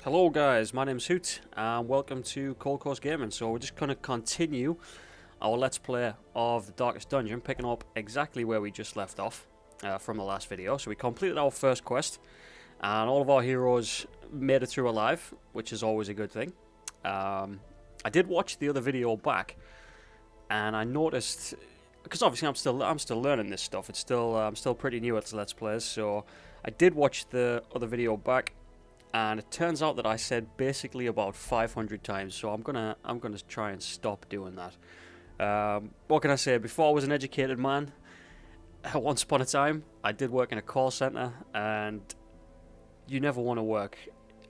Hello guys, my name's Hoot and welcome to ColdCoastGaming. So we're just going to continue our Let's Play of the Darkest Dungeon, picking up exactly where we just left off from the last video. So we completed our first quest and all of our heroes made it through alive, which is always a good thing. I did watch the other video back and I noticed, because obviously I'm still learning this stuff, it's still I'm still pretty new at Let's Plays, so I did watch the other video back. And it turns out that I said basically about 500 times, so I'm gonna try and stop doing that. What can I say? Before I was an educated man, once upon a time, I did work in a call center, and you never want to work.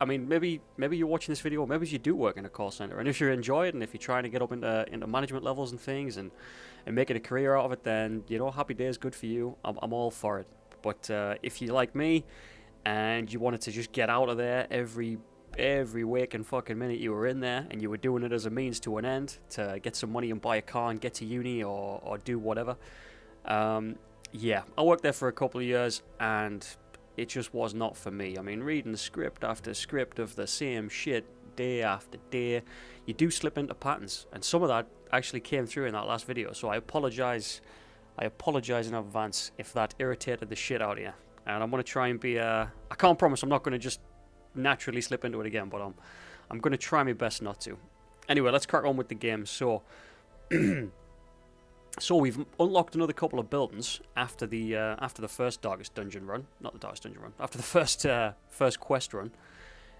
I mean, maybe you're watching this video, maybe you do work in a call center, and if you enjoy it, and if you're trying to get up into management levels and things, and making a career out of it, then happy days, good for you. I'm all for it. But if you like me, and you wanted to just get out of there every waking fucking minute you were in there, and you were doing it as a means to an end to get some money and buy a car and get to uni or do whatever. Yeah, I worked there for a couple of years and it just was not for me. I mean, reading script after script of the same shit day after day, you do slip into patterns, and some of that actually came through in that last video, so I apologize in advance if that irritated the shit out of you. And I'm going to try and be, I can't promise I'm not going to just naturally slip into it again, but I'm going to try my best not to. Anyway, let's crack on with the game. So, so we've unlocked another couple of buildings after the first Darkest Dungeon run. Not the Darkest Dungeon run, after the first quest run.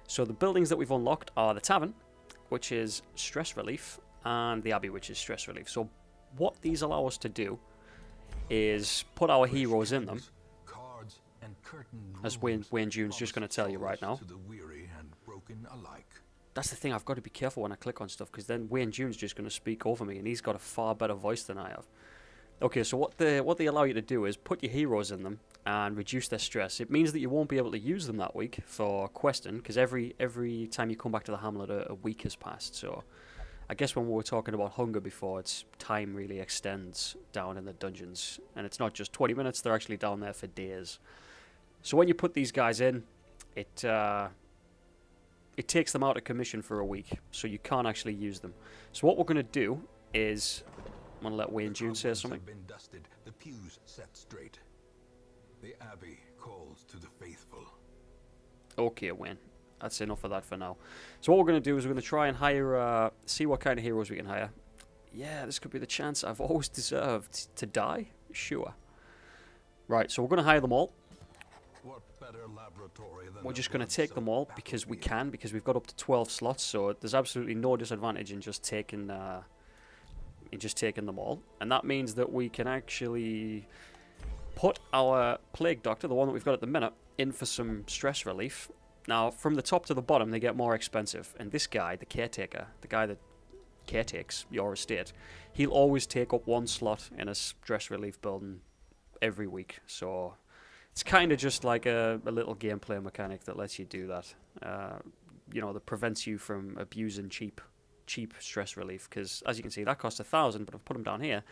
So the buildings that we've unlocked are the Tavern, which is stress relief, and the Abbey, which is stress relief. So what these allow us to do is put our heroes in them, as Wayne June's just going to tell you right now. That's the thing, I've got to be careful when I click on stuff, because then Wayne June's just going to speak over me, and he's got a far better voice than I have. Okay, so what they allow you to do is put your heroes in them and reduce their stress. It means that you won't be able to use them that week for questing, because every time you come back to the hamlet, a week has passed. So I guess when we were talking about hunger before, it's time really extends down in the dungeons, and it's not just 20 minutes, they're actually down there for days. So when you put these guys in, it takes them out of commission for a week, so you can't actually use them. So what we're going to do is, I'm going to let Wayne June say something. Been dusted, the pews set straight. The Abbey calls to the faithful. Okay, Wayne, that's enough of that for now. So what we're going to do is we're going to try and hire, see what kind of heroes we can hire. Yeah, this could be the chance I've always deserved to die. Sure. Right, so we're going to hire them all. We're just going to take them all because we can, because we've got up to 12 slots, so there's absolutely no disadvantage in just taking them all. And that means that we can actually put our Plague Doctor, the one that we've got at the minute, in for some stress relief. Now, from the top to the bottom, they get more expensive. And this guy, the caretaker, the guy that caretakes your estate, he'll always take up one slot in a stress relief building every week. So it's kind of just like a little gameplay mechanic that lets you do that. That prevents you from abusing cheap stress relief. Because as you can see, that costs 1,000, but I've put them down here.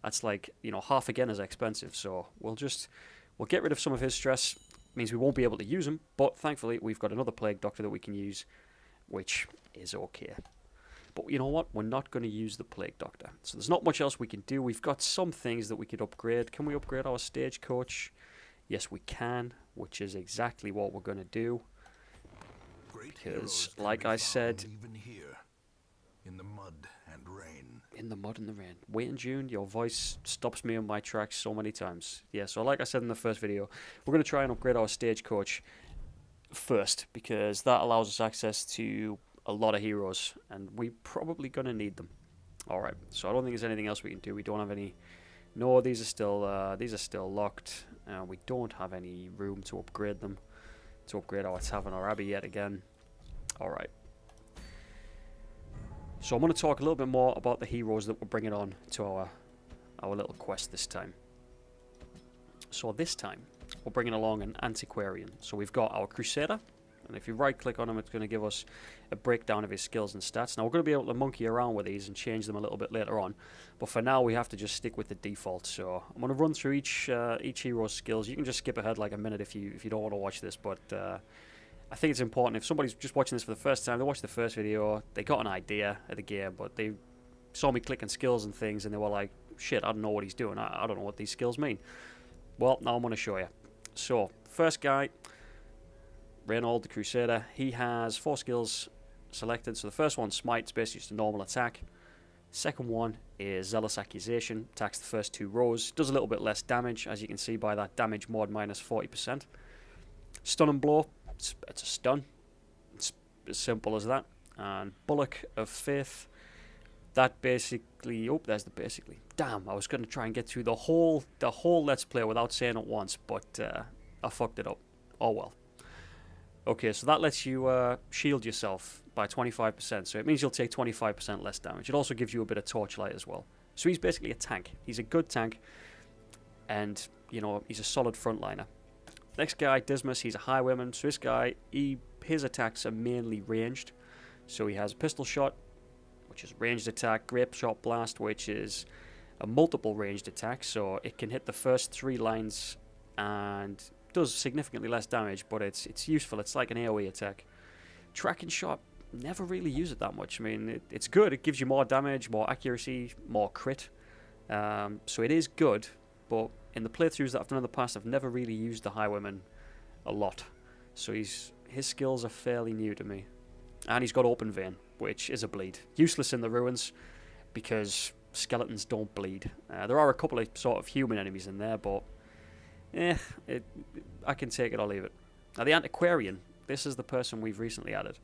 That's like half again as expensive. So we'll get rid of some of his stress. Means we won't be able to use him, but thankfully we've got another Plague Doctor that we can use, which is okay. But you know what? We're not going to use the Plague Doctor. So there's not much else we can do. We've got some things that we could upgrade. Can we upgrade our stagecoach? Yes, we can, which is exactly what we're going to do. Because, like I said, even here, in the mud and rain. In the mud and the rain. Wayne June, your voice stops me in my tracks so many times. Yeah, so like I said in the first video, we're going to try and upgrade our stagecoach first, because that allows us access to a lot of heroes, and we're probably going to need them. Alright, so I don't think there's anything else we can do. We don't have any... No, these are still locked. We don't have any room to upgrade them, to upgrade our Tavern or Abbey yet again. Alright. So I'm going to talk a little bit more about the heroes that we're bringing on to our little quest this time. So this time, we're bringing along an Antiquarian. So we've got our Crusader, and if you right click on him, it's going to give us a breakdown of his skills and stats. Now we're going to be able to monkey around with these and change them a little bit later on, but for now we have to just stick with the default. So I'm going to run through each hero's skills. You can just skip ahead like a minute if you don't want to watch this, but I think it's important if somebody's just watching this for the first time, they watched the first video, they got an idea of the game, but they saw me clicking skills and things, and they were like, shit, I don't know what he's doing. I don't know what these skills mean. Well, now I'm going to show you. So, first guy, Reynold the Crusader, he has 4 skills selected. So the first one, Smite, is basically just a normal attack. Second one is Zealous Accusation, attacks the first 2 rows, does a little bit less damage, as you can see by that damage mod minus 40%. Stun and Blow, it's a stun, it's as simple as that. And Bullock of Faith, that basically, oh, there's the basically. Damn, I was going to try and get through the whole Let's Play without saying it once, but I fucked it up. Oh well. Okay, so that lets you shield yourself by 25%, so it means you'll take 25% less damage. It also gives you a bit of torchlight as well. So he's basically a tank. He's a good tank, and, you know, he's a solid frontliner. Next guy, Dismas, he's a highwayman. So this guy, his attacks are mainly ranged. So he has a pistol shot, which is ranged attack, grape shot blast, which is a multiple ranged attack, so it can hit the first 3 lines and does significantly less damage, but it's useful. It's like an AoE attack. Tracking shot, never really use it that much. I mean, it's good. It gives you more damage, more accuracy, more crit. So it is good, but in the playthroughs that I've done in the past, I've never really used the Highwayman a lot. So his skills are fairly new to me. And he's got Open Vein, which is a bleed. Useless in the ruins, because skeletons don't bleed. There are a couple of sort of human enemies in there, but I can take it or leave it. Now the Antiquarian, this is the person we've recently added.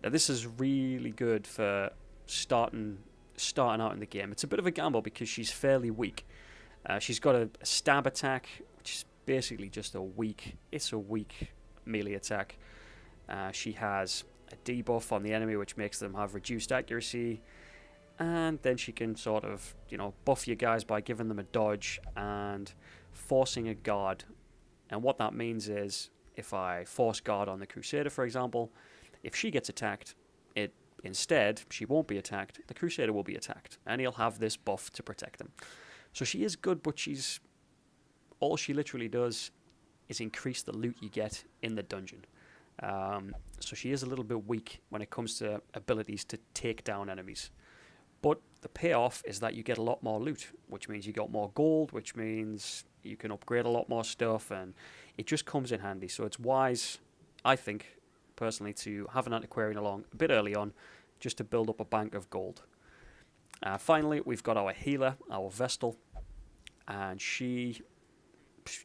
Now this is really good for starting out in the game. It's a bit of a gamble because she's fairly weak. She's got a stab attack, which is basically just a weak melee attack. She has a debuff on the enemy, which makes them have reduced accuracy, and then she can sort of, you know, buff your guys by giving them a dodge and forcing a guard. And what that means is, if I force guard on the Crusader, for example, if she gets attacked, instead she won't be attacked, the Crusader will be attacked, and he'll have this buff to protect him. So she is good, but all she literally does is increase the loot you get in the dungeon. So she is a little bit weak when it comes to abilities to take down enemies. But the payoff is that you get a lot more loot, which means you got more gold, which means you can upgrade a lot more stuff, and it just comes in handy. So it's wise, I think, personally, to have an Antiquarian along a bit early on, just to build up a bank of gold. Finally, we've got our healer, our Vestal, and she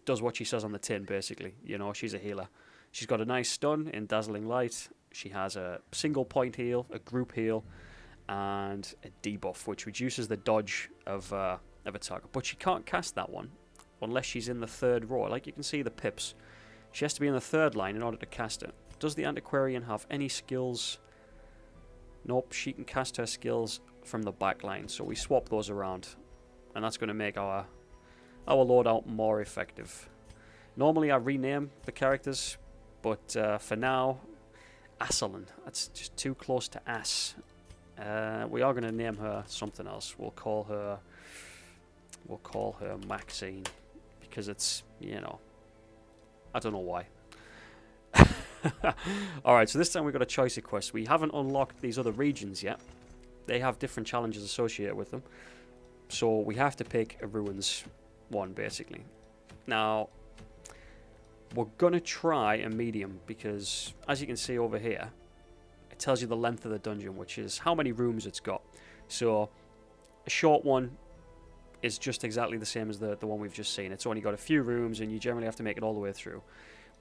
does what she says on the tin, basically. You know, she's a healer. She's got a nice stun in Dazzling Light. She has a single point heal, a group heal, and a debuff, which reduces the dodge of a target. But she can't cast that one unless she's in the 3rd row. Like you can see the pips. She has to be in the 3rd line in order to cast it. Does the Antiquarian have any skills? Nope, she can cast her skills from the back line. So we swap those around, and that's going to make our loadout more effective. Normally I rename the characters, but for now, Asselin. That's just too close to Ass. We are going to name her something else. We'll call her Maxine, because it's, you know, I don't know why. Alright, so this time we've got a choice of quest. We haven't unlocked these other regions yet. They have different challenges associated with them. So we have to pick a ruins one, basically. Now, we're going to try a medium, because as you can see over here, it tells you the length of the dungeon, which is how many rooms it's got. So a short one is just exactly the same as the one we've just seen. It's only got a few rooms, and you generally have to make it all the way through.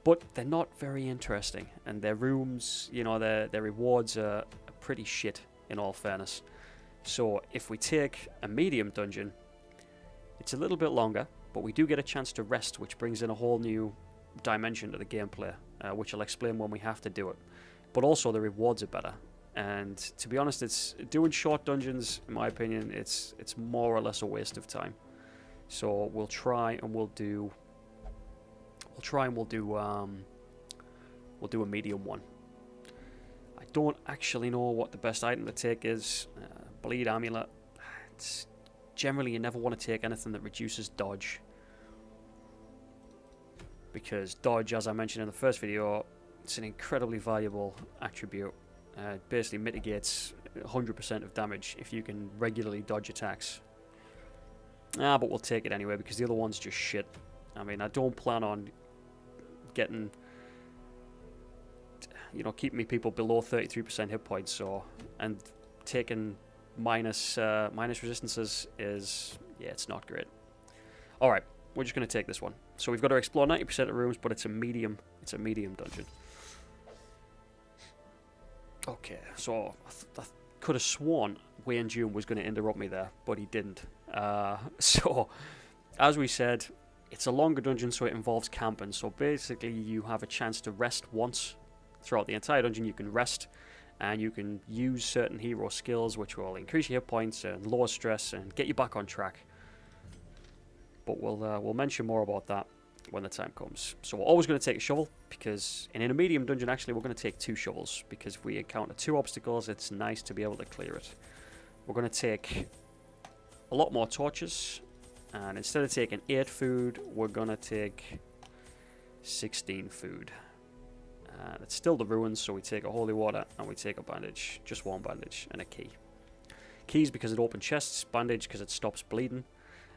But they're not very interesting, and their rooms, you know, their rewards are pretty shit, in all fairness. So if we take a medium dungeon, it's a little bit longer, but we do get a chance to rest, which brings in a whole new dimension to the gameplay, which I'll explain when we have to do it. But also the rewards are better, and to be honest, it's doing short dungeons, in my opinion, it's more or less a waste of time. So we'll try and we'll do a medium one. I don't actually know what the best item to take is. Bleed Amulet. It's generally, you never want to take anything that reduces dodge, because dodge, as I mentioned in the first video, It's an incredibly valuable attribute. It basically mitigates 100% of damage if you can regularly dodge attacks. But we'll take it anyway because the other one's just shit. I mean, I don't plan on getting, you know, keeping me people below 33% hit points. So, and taking minus resistances is, yeah, it's not great. All right, we're just going to take this one. So we've got to explore 90% of rooms, but it's a medium dungeon. Okay, so I could have sworn Wayne June was going to interrupt me there, but he didn't. So, as we said, it's a longer dungeon, so it involves camping. So basically, you have a chance to rest once throughout the entire dungeon. You can rest, and you can use certain hero skills, which will increase your hit points and lower stress and get you back on track. But we'll mention more about that when the time comes. So we're always going to take a shovel, because in a medium dungeon, actually, we're going to take 2 shovels, because if we encounter 2 obstacles, it's nice to be able to clear it. We're going to take a lot more torches, and instead of taking 8 food, we're going to take 16 food. It's still the ruins, so we take a holy water, and we take a bandage, just 1 bandage, and a key. Keys because it opens chests, bandage because it stops bleeding,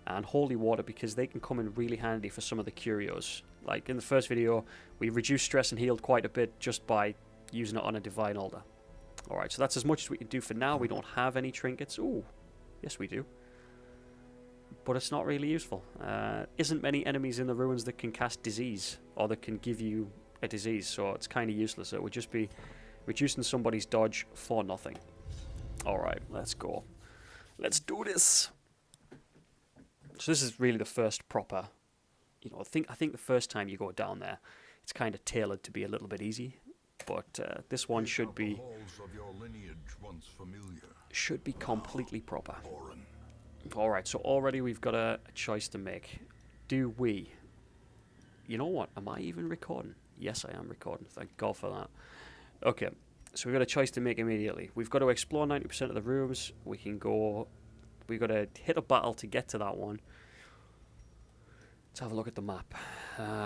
and holy water because they can come in really handy for some of the curios. Like in the first video, we reduced stress and healed quite a bit just by using it on a divine altar. Alright, so that's as much as we can do for now. We don't have any trinkets. Ooh, yes we do. But it's not really useful. Isn't many enemies in the ruins that can cast disease, or that can give you a disease, so it's kind of useless. It would just be reducing somebody's dodge for nothing. Alright, let's go. Let's do this! So this is really the first proper, you know, I think the first time you go down there, it's kind of tailored to be a little bit easy, but this one should be completely proper. Alright, so already we've got a choice to make. Do we? You know what? Am I even recording? Yes, I am recording. Thank God for that. Okay, so we've got a choice to make immediately. We've got to explore 90% of the rooms. We've got to hit a battle to get to that one. Let's have a look at the map.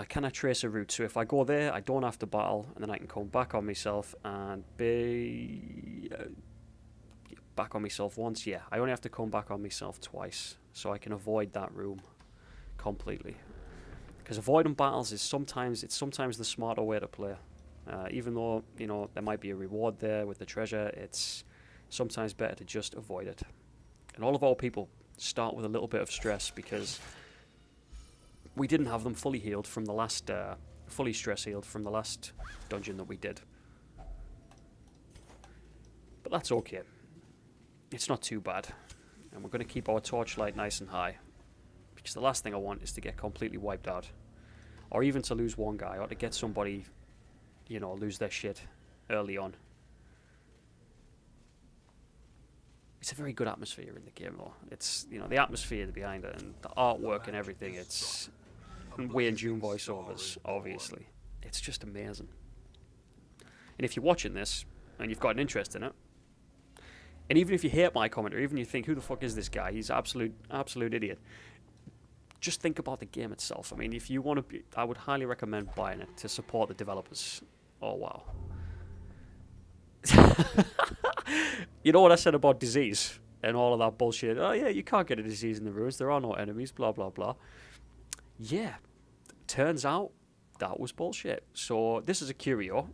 Can I trace a route? So if I go there, I don't have to battle, and then I can come back on myself and be... back on myself once. Yeah, I only have to come back on myself twice, so I can avoid that room completely. Because avoiding battles is sometimes the smarter way to play. Even though, you know, there might be a reward there with the treasure, it's sometimes better to just avoid it. And all of our people start with a little bit of stress because we didn't have them fully healed from the last, fully stress healed from the last dungeon that we did. But that's okay. It's not too bad. And we're going to keep our torchlight nice and high. Because the last thing I want is to get completely wiped out. Or even to lose one guy, or to get somebody, you know, lose their shit early on. It's a very good atmosphere in the game, though. It's, you know, the atmosphere behind it and the artwork and everything. It's Wayne June voiceovers, obviously. It's just amazing. And if you're watching this and you've got an interest in it, and even if you hate my commentary, even if you think, who the fuck is this guy? He's absolute idiot. Just think about the game itself. I mean, if you want to, I would highly recommend buying it to support the developers. Oh wow. You know what I said about disease and all of that bullshit? Oh yeah, you can't get a disease in the ruins. There are no enemies, blah, blah, blah. Yeah, turns out that was bullshit. So this is a curio.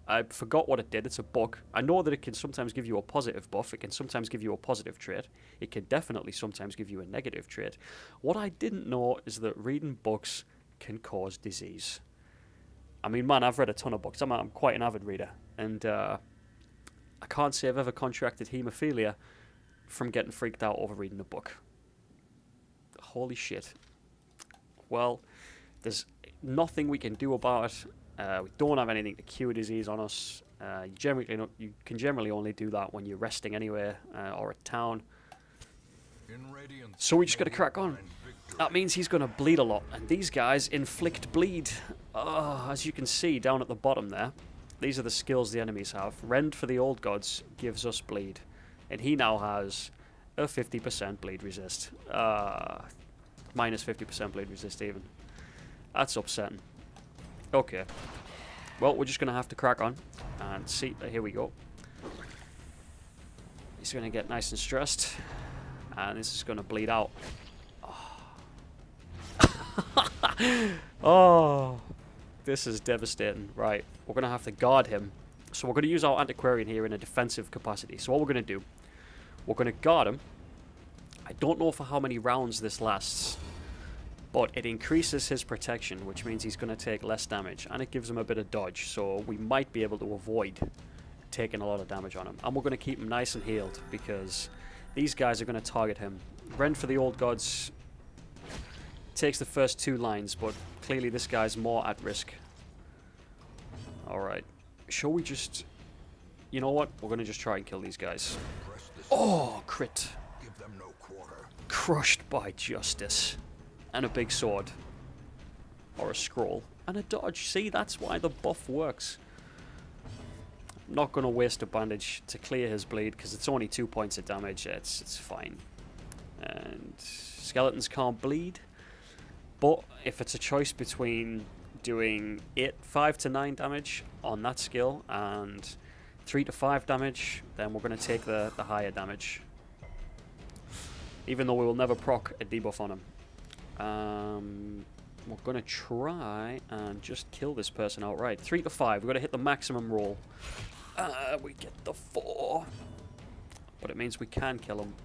I forgot what it did. It's a bug. I know that it can sometimes give you a positive buff. It can sometimes give you a positive trait. It can definitely sometimes give you a negative trait. What I didn't know is that reading books can cause disease. I mean, man, I've read a ton of books. I'm quite an avid reader. And I can't say I've ever contracted haemophilia from getting freaked out over reading a book. Holy shit. Well, there's nothing we can do about it. We don't have anything to cure disease on us. You can generally only do that when you're resting anywhere or at town. So we just got to crack on. That means he's going to bleed a lot. And these guys inflict bleed. As you can see down at the bottom there, these are the skills the enemies have. Rend for the old gods gives us bleed. And he now has a 50% bleed resist. Minus 50% bleed resist even. That's upsetting. Okay. well, we're just going to have to crack on and see. Here we go. He's going to get nice and stressed. And this is going to bleed out. Oh, this is devastating. Right, we're going to have to guard him. So we're going to use our antiquarian here in a defensive capacity. So what we're going to do, we're going to guard him. I don't know for how many rounds this lasts, but it increases his protection, which means he's going to take less damage, and it gives him a bit of dodge, so we might be able to avoid taking a lot of damage on him. And we're going to keep him nice and healed, because these guys are going to target him. Rend for the Old Gods takes the first 2 lines, but clearly this guy's more at risk. Alright. Shall we just... You know what? We're going to just try and kill these guys. Oh, crit. Give them no quarter. Crushed by justice. And a big sword. Or a scroll. And a dodge. See, that's why the buff works. I'm not going to waste a bandage to clear his bleed, because it's only 2 points of damage. It's fine. And skeletons can't bleed. But if it's a choice between doing 5 to 9 damage on that skill and 3 to 5 damage, then we're going to take the higher damage. Even though we will never proc a debuff on him. We're going to try and just kill this person outright. 3 to 5. We've got to hit the maximum roll. We get the 4. But it means we can kill him.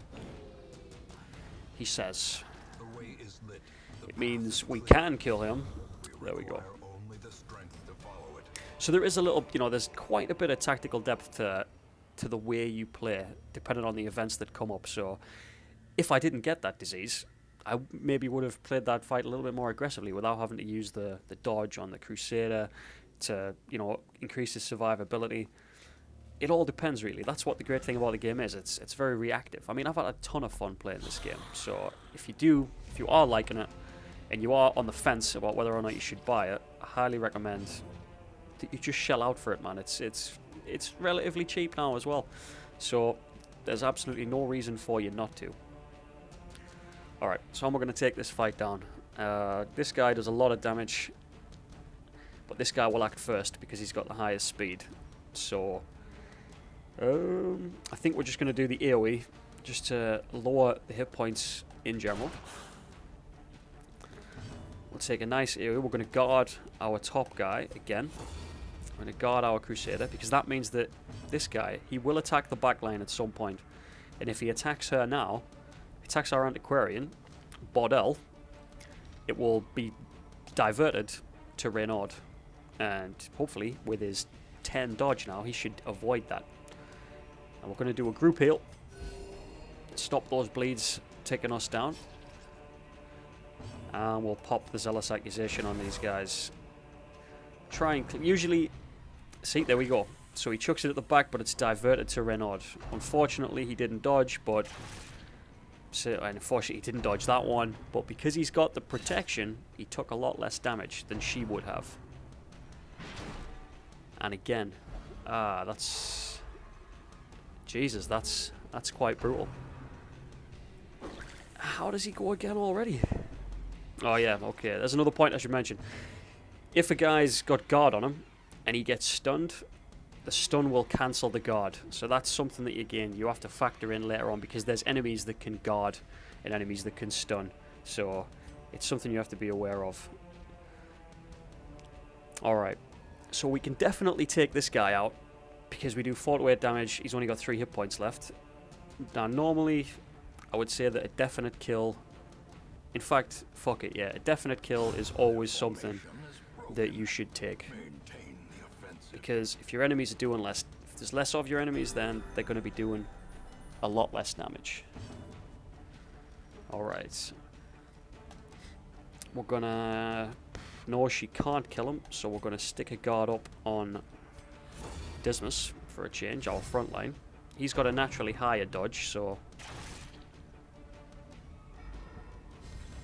He says. The way is lit. It means we can kill him. There we go. Only the strength to follow it. So there is a little, there's quite a bit of tactical depth to the way you play, depending on the events that come up. So if I didn't get that disease, I maybe would have played that fight a little bit more aggressively without having to use the dodge on the Crusader to, increase his survivability. It all depends, really. That's what the great thing about the game is. It's very reactive. I mean, I've had a ton of fun playing this game. So if you are liking it, and you are on the fence about whether or not you should buy it, I highly recommend that you just shell out for it, man. It's relatively cheap now as well. So there's absolutely no reason for you not to. Alright, so we're going to take this fight down. This guy does a lot of damage, but this guy will act first because he's got the highest speed. So I think we're just going to do the AoE just to lower the hit points in general. We'll take a nice AoE. We're going to guard our top guy again. We're going to guard our Crusader, because that means that this guy, he will attack the back line at some point. And if he attacks her now, attacks our Antiquarian, Bordel, it will be diverted to Renaud. And hopefully, with his 10 dodge now, he should avoid that. And we're going to do a group heal. Stop those bleeds taking us down. And we'll pop the Zealous Accusation on these guys. Try and... Usually... See, there we go. So he chucks it at the back, but it's diverted to Renaud. Unfortunately, he didn't dodge, but... So, and unfortunately, he didn't dodge that one. But because he's got the protection, he took a lot less damage than she would have. And again... that's... Jesus, that's quite brutal. How does he go again already? Oh yeah, okay. There's another point I should mention. If a guy's got guard on him and he gets stunned, the stun will cancel the guard. So that's something that, again, you have to factor in later on, because there's enemies that can guard and enemies that can stun. So it's something you have to be aware of. Alright. So we can definitely take this guy out because we do 4 to 8 damage. He's only got 3 hit points left. Now, normally, I would say that a definite kill... In fact, fuck it, yeah. A definite kill is always something that you should take. Because if your enemies are doing less... If there's less of your enemies, then they're going to be doing a lot less damage. Alright. We're going to... No, she can't kill him, so we're going to stick a guard up on Dismas for a change, our front line. He's got a naturally higher dodge, so...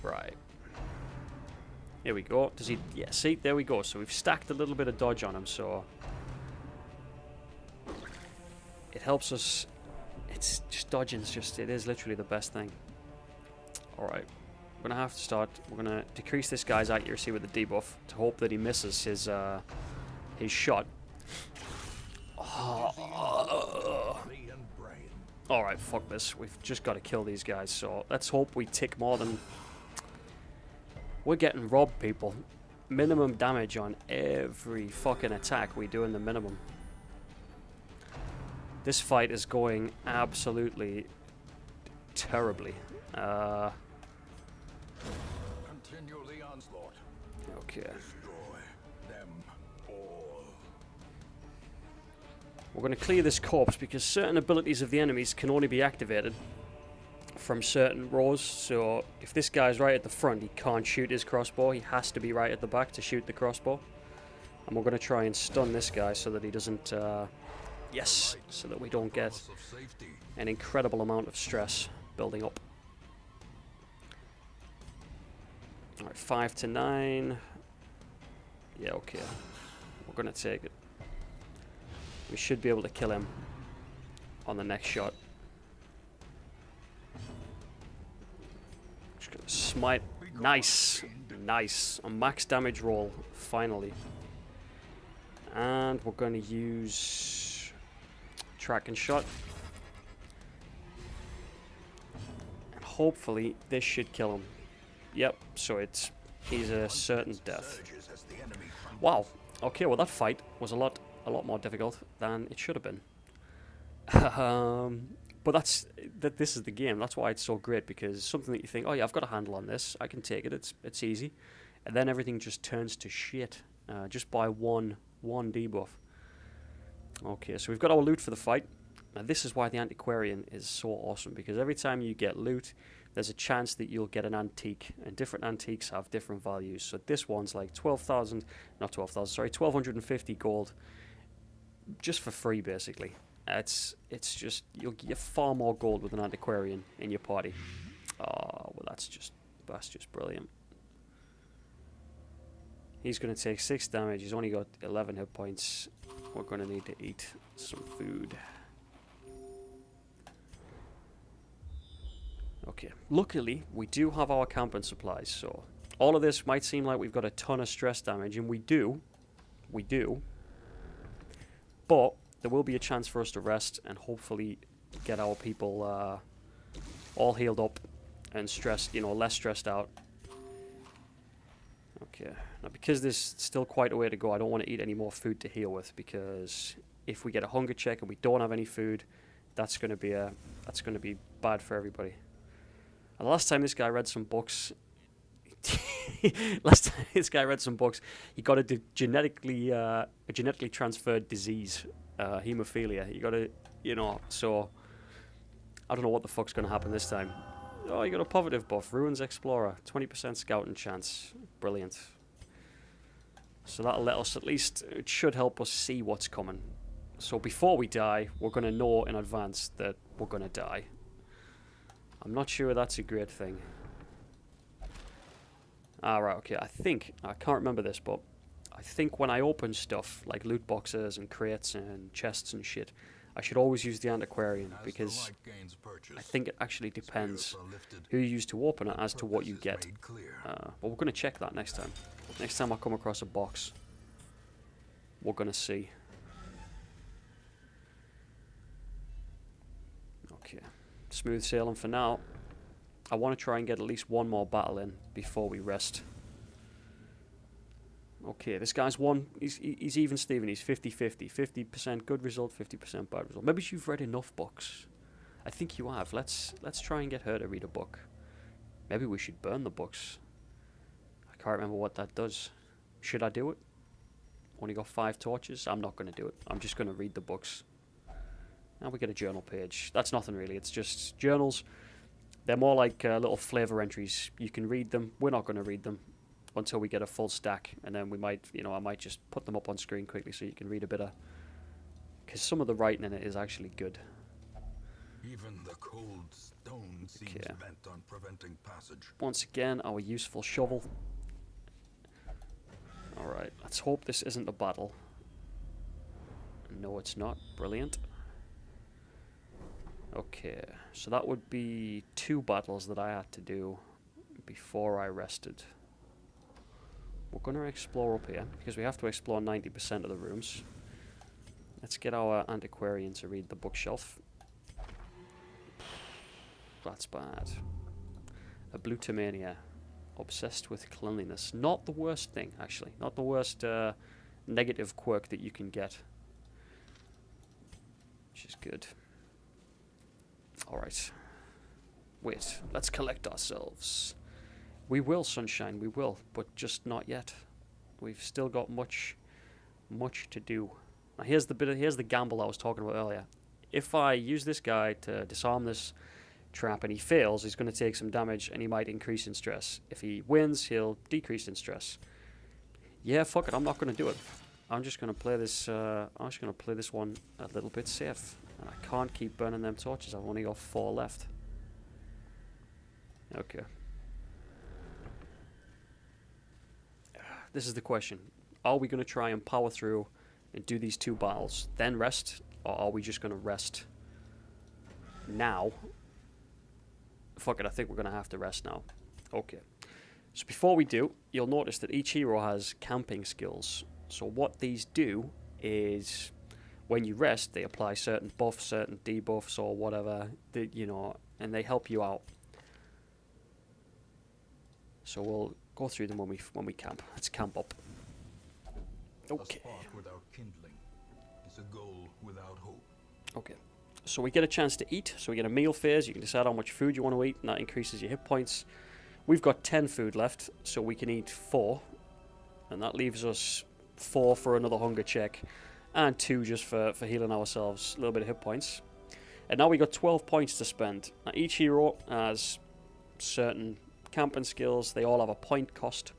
Right. Here we go. Does he... Yeah, see? There we go. So we've stacked a little bit of dodge on him, so... It helps us... It's just dodging's just... It is literally the best thing. Alright. We're going to have to start... We're going to decrease this guy's accuracy with the debuff to hope that he misses his his shot. Alright, fuck this. We've just got to kill these guys, so let's hope we tick more than... We're getting robbed, people. Minimum damage on every fucking attack we do in the minimum. This fight is going absolutely terribly. Continue the onslaught. Okay. Destroy them all. We're going to clear this corpse because certain abilities of the enemies can only be activated from certain rows. So if this guy's right at the front, he can't shoot his crossbow. He has to be right at the back to shoot the crossbow. And we're going to try and stun this guy so that he doesn't... yes, so that we don't get an incredible amount of stress building up. Alright, 5 to 9. Yeah, okay. We're going to take it. We should be able to kill him on the next shot. Just gonna smite. Nice. Nice. A max damage roll, finally. And we're going to use track and shot. And hopefully this should kill him. Yep, so he's a certain death. Wow. Okay, well that fight was a lot more difficult than it should have been. But this is the game. That's why it's so great, because something that you think, oh yeah, I've got a handle on this, I can take it. It's easy, and then everything just turns to shit just by one debuff. Okay, so we've got our loot for the fight. Now this is why the antiquarian is so awesome, because every time you get loot, there's a chance that you'll get an antique, and different antiques have different values. So this one's like 1250 gold, just for free, basically. It's just, you'll get far more gold with an antiquarian in your party. Oh, well that's just brilliant. He's going to take 6 damage. He's only got 11 hit points. We're going to need to eat some food. Okay, luckily we do have our camping supplies, so all of this might seem like we've got a ton of stress damage, and we do, but there will be a chance for us to rest and hopefully get our people all healed up and stressed, less stressed out. Okay, now because there's still quite a way to go, I don't want to eat any more food to heal with, because if we get a hunger check and we don't have any food, that's going to be bad for everybody. And last time this guy read some books, he got a genetically transferred disease, hemophilia. You got to, so I don't know what the fuck's going to happen this time. Oh, you got a positive buff, Ruins Explorer, 20% scouting chance, brilliant. So that'll let us, at least, it should help us see what's coming. So before we die, we're going to know in advance that we're going to die. I'm not sure that's a great thing. Alright, okay, I can't remember this, but I think when I open stuff, like loot boxes and crates and chests and shit, I should always use the antiquarian, because I think it actually depends who you use to open it as to what you get. But we're going to check that next time. Next time I come across a box, we're going to see. Okay, smooth sailing for now. I want to try and get at least one more battle in before we rest. Okay, this guy's he's even Steven, he's 50-50. 50% good result, 50% bad result. Maybe you've read enough books. I think you have. Let's try and get her to read a book. Maybe we should burn the books. I can't remember what that does. Should I do it? Only got 5 torches? I'm not going to do it. I'm just going to read the books. Now we get a journal page. That's nothing really. It's just journals. They're more like little flavor entries. You can read them. We're not going to read them until we get a full stack, and then we might, I might just put them up on screen quickly so you can read a bit of, because some of the writing in it is actually good. Even the cold stone seems bent on preventing passage. Once again, our useful shovel. Alright, let's hope this isn't a battle. No, it's not. Brilliant. Okay, so that would be 2 battles that I had to do before I rested. we're going to explore up here, because we have to explore 90% of the rooms. Let's get our antiquarian to read the bookshelf. That's bad. A Blutomania. Obsessed with cleanliness. Not the worst thing, actually. Not the worst negative quirk that you can get. Which is good. Alright. Wait, let's collect ourselves. We will, Sunshine, we will. But just not yet. We've still got much to do. Now here's the gamble I was talking about earlier. If I use this guy to disarm this trap and he fails, he's going to take some damage and he might increase in stress. If he wins, he'll decrease in stress. Yeah, fuck it, I'm not going to do it. I'm just going to play this. I'm just going to play this one a little bit safe, and I can't keep burning them torches. I've only got 4 left. Okay. This is the question: are we going to try and power through and do these 2 battles, then rest, or are we just going to rest now? Fuck it, I think we're going to have to rest now. Okay. So before we do, you'll notice that each hero has camping skills. So what these do is, when you rest, they apply certain buffs, certain debuffs, or whatever, that, you know, and they help you out. So we'll go through them when we camp. Let's camp up. Okay. A spark without kindling is a goal without hope. Okay. So we get a chance to eat. So we get a meal phase. You can decide how much food you want to eat, and that increases your hit points. We've got 10 food left, so we can eat 4. And that leaves us 4 for another hunger check, and 2 just for healing ourselves, a little bit of hit points. And now we got 12 points to spend. Now each hero has certain camping skills. They all have a point cost.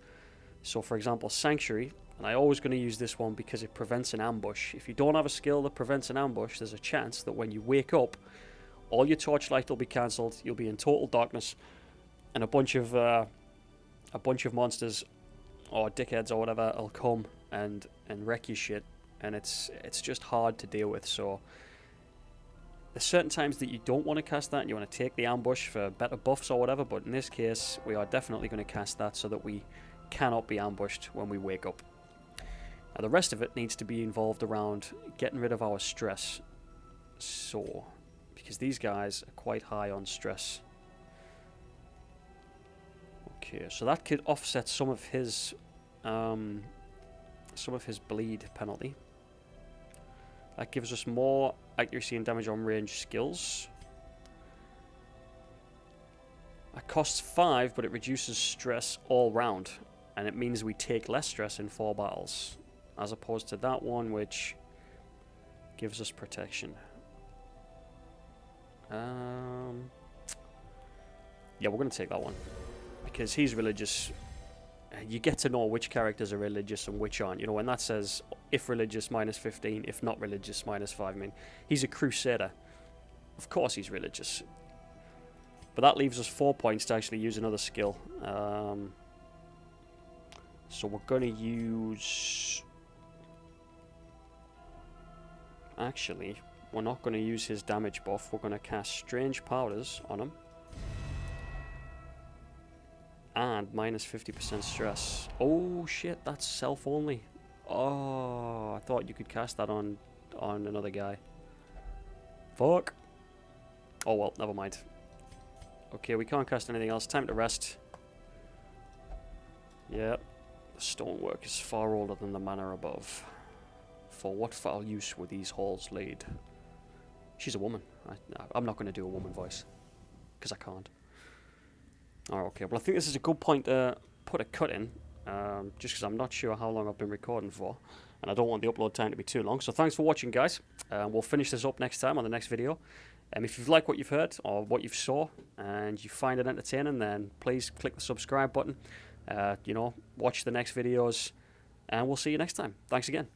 So for example, Sanctuary, and I'm always going to use this one because it prevents an ambush. If you don't have a skill that prevents an ambush, there's a chance that when you wake up, all your torchlight will be cancelled. You'll be in total darkness, and a bunch of monsters or dickheads or whatever will come and wreck your shit, and it's just hard to deal with. So there's certain times that you don't want to cast that and you want to take the ambush for better buffs or whatever, but in this case we are definitely going to cast that so that we cannot be ambushed when we wake up. Now the rest of it needs to be involved around getting rid of our stress, so because these guys are quite high on stress. Okay, so that could offset some of his bleed penalty. That gives us more accuracy and damage on range skills. That costs 5, but it reduces stress all round, and it means we take less stress in 4 battles, as opposed to that one, which gives us protection. Yeah, we're going to take that one, because he's religious. You get to know which characters are religious and which aren't. You know, when that says, if religious, minus 15, if not religious, minus 5. I mean, he's a crusader. Of course he's religious. But that leaves us 4 points to actually use another skill. So we're going to use... Actually, we're not going to use his damage buff. We're going to cast Strange Powders on him. And minus 50% stress. Oh shit, that's self only. Oh, I thought you could cast that on another guy. Fuck. Oh well, never mind. Okay, we can't cast anything else. Time to rest. Yep. The stonework is far older than the manor above. For what foul use were these halls laid? She's a woman. I'm not going to do a woman voice, because I can't. Alright, okay. Well, I think this is a good point to put a cut in, just because I'm not sure how long I've been recording for, and I don't want the upload time to be too long. So thanks for watching, guys. We'll finish this up next time on the next video. If you've liked what you've heard, or what you've saw, and you find it entertaining, then please click the subscribe button. You know, watch the next videos, and we'll see you next time. Thanks again.